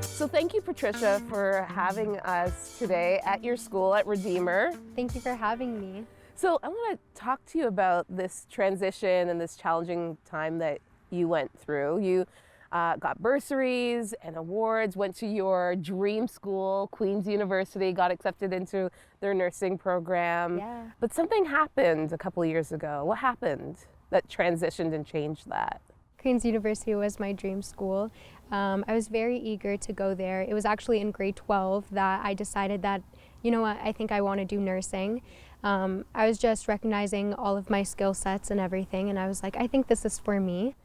So thank you, Patricia, for having us today at your school at Redeemer. Thank you for having me. So I want to talk to you about this transition and this challenging time that you went through. You got bursaries and awards, went to your dream school, Queen's University, got accepted into their nursing program. Yeah. But something happened a couple of years ago. What happened that transitioned and changed that? Queen's University was my dream school. I was very eager to go there. It was actually in grade 12 that I decided that, you know what, I think I want to do nursing. I was just recognizing all of my skill sets and everything, and I was like, I think this is for me.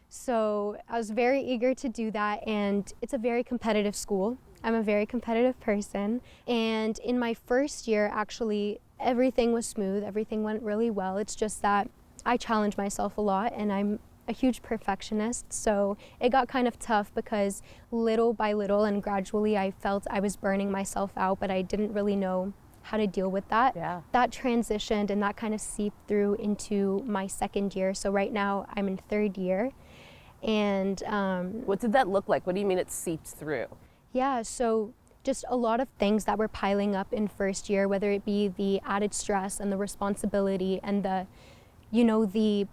So I was very eager to do that, and it's a very competitive school. I'm a very competitive person, and in my first year, actually, everything was smooth, everything went really well. It's just that I challenge myself a lot, and I'm a huge perfectionist, so it got kind of tough because little by little and gradually I felt I was burning myself out, but I didn't really know how to deal with that. Yeah. That transitioned and that kind of seeped through into my second year. So right now I'm in third year. And what did that look like? What do you mean it seeps through? Yeah, so just a lot of things that were piling up in first year, whether it be the added stress and the responsibility and the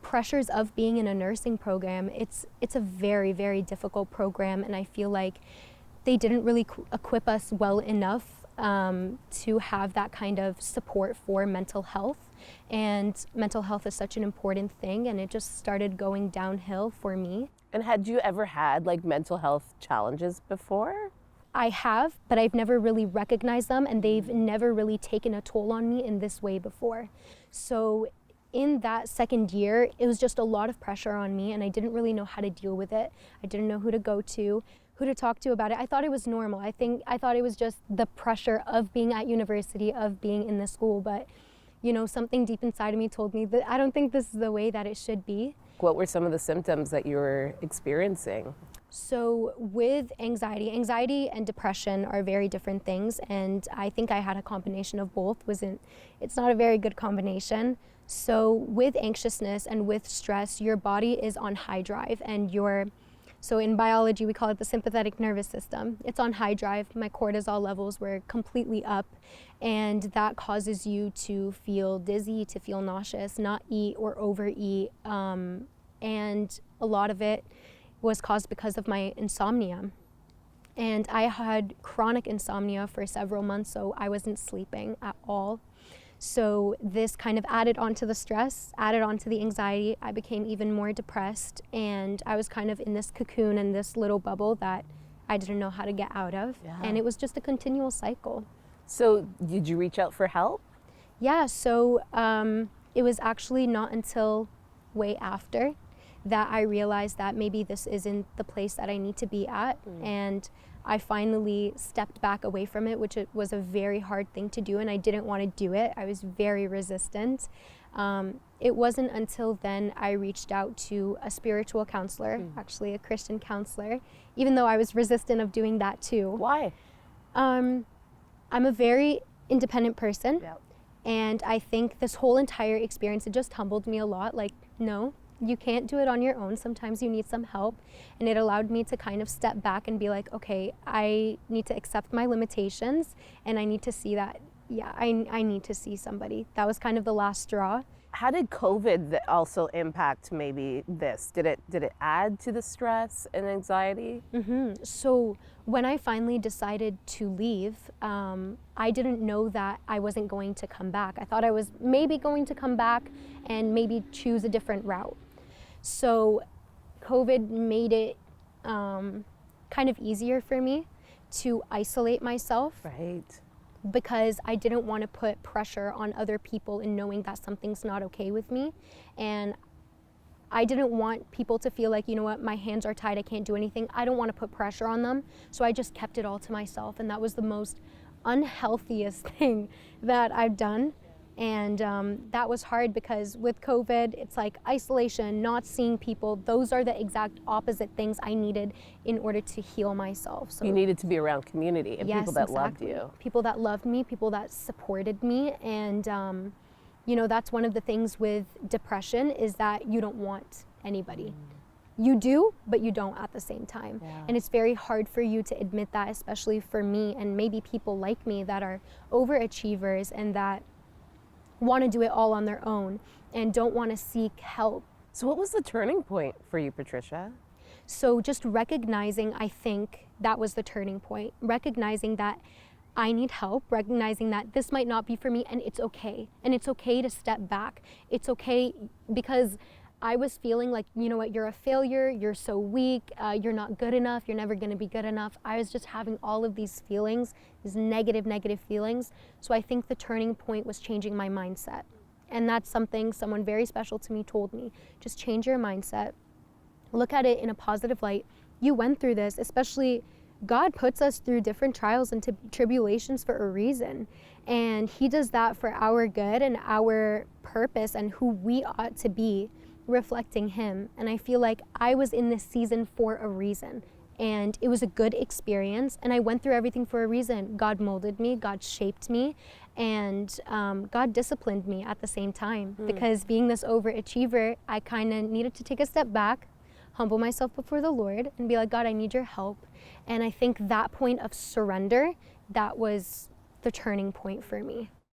pressures of being in a nursing program. It's a very, very difficult program, and I feel like they didn't really equip us well enough to have that kind of support for mental health. And mental health is such an important thing, and it just started going downhill for me. And had you ever had like mental health challenges before? I have, but I've never really recognized them, and they've never really taken a toll on me in this way before. So in that second year, it was just a lot of pressure on me, and I didn't really know how to deal with it. I didn't know who to go to, who to talk to about it. I thought it was normal. I thought it was just the pressure of being at university, of being in the school, but something deep inside of me told me that I don't think this is the way that it should be. What were some of the symptoms that you were experiencing? So with anxiety and depression are very different things, and I think I had a combination of both. It's not a very good combination. So with anxiousness and with stress, your body is on high drive, and so in biology we call it the sympathetic nervous system. It's on high drive. My cortisol levels were completely up, and that causes you to feel dizzy, to feel nauseous, not eat or overeat, and a lot of it was caused because of my insomnia. And I had chronic insomnia for several months, so I wasn't sleeping at all. So this kind of added onto the stress, added onto the anxiety. I became even more depressed, and I was kind of in this cocoon and this little bubble that I didn't know how to get out of. Yeah. And it was just a continual cycle. So did you reach out for help? Yeah, so it was actually not until way after that I realized that maybe this isn't the place that I need to be at. And I finally stepped back away from it, which it was a very hard thing to do, and I didn't want to do it. I was very resistant. It wasn't until then I reached out to a spiritual counselor, actually a Christian counselor, even though I was resistant of doing that too. Why? I'm a very independent person, Yep. and I think this whole entire experience, it just humbled me a lot. Like, no, you can't do it on your own. Sometimes you need some help. And it allowed me to kind of step back and be like, okay, I need to accept my limitations, and I need to see that, I need to see somebody. That was kind of the last straw. How did COVID also impact maybe this? Did it add to the stress and anxiety? So when I finally decided to leave, I didn't know that I wasn't going to come back. I thought I was maybe going to come back and maybe choose a different route. So COVID made it kind of easier for me to isolate myself. Right. Because I didn't want to put pressure on other people in knowing that something's not okay with me. And I didn't want people to feel like, you know what, my hands are tied, I can't do anything. I don't want to put pressure on them. So I just kept it all to myself. And that was the most unhealthiest thing that I've done. And that was hard because with COVID, it's like isolation, not seeing people. Those are the exact opposite things I needed in order to heal myself. So you needed to be around community and yes, people that exactly. loved you. People that loved me, people that supported me. And, you know, that's one of the things with depression is that you don't want anybody. you do, but you don't at the same time. Yeah. And it's very hard for you to admit that, especially for me and maybe people like me that are overachievers and that want to do it all on their own and don't want to seek help. So what was the turning point for you, Patricia? So just recognizing, I think that was the turning point, recognizing that I need help, recognizing that this might not be for me, and it's okay. And it's okay to step back. It's okay, because I was feeling like, you know what, you're a failure, you're so weak, you're not good enough, you're never gonna be good enough. I was just having all of these feelings, these negative feelings. So I think the turning point was changing my mindset. And that's something someone very special to me told me. Just change your mindset. Look at it in a positive light. You went through this, especially God puts us through different trials and tribulations for a reason. And He does that for our good and our purpose and who we ought to be, reflecting Him. And I feel like I was in this season for a reason. And it was a good experience. And I went through everything for a reason. God molded me, God shaped me, and God disciplined me at the same time. Because being this overachiever, I kind of needed to take a step back, humble myself before the Lord and be like, God, I need your help. And I think that point of surrender, that was the turning point for me.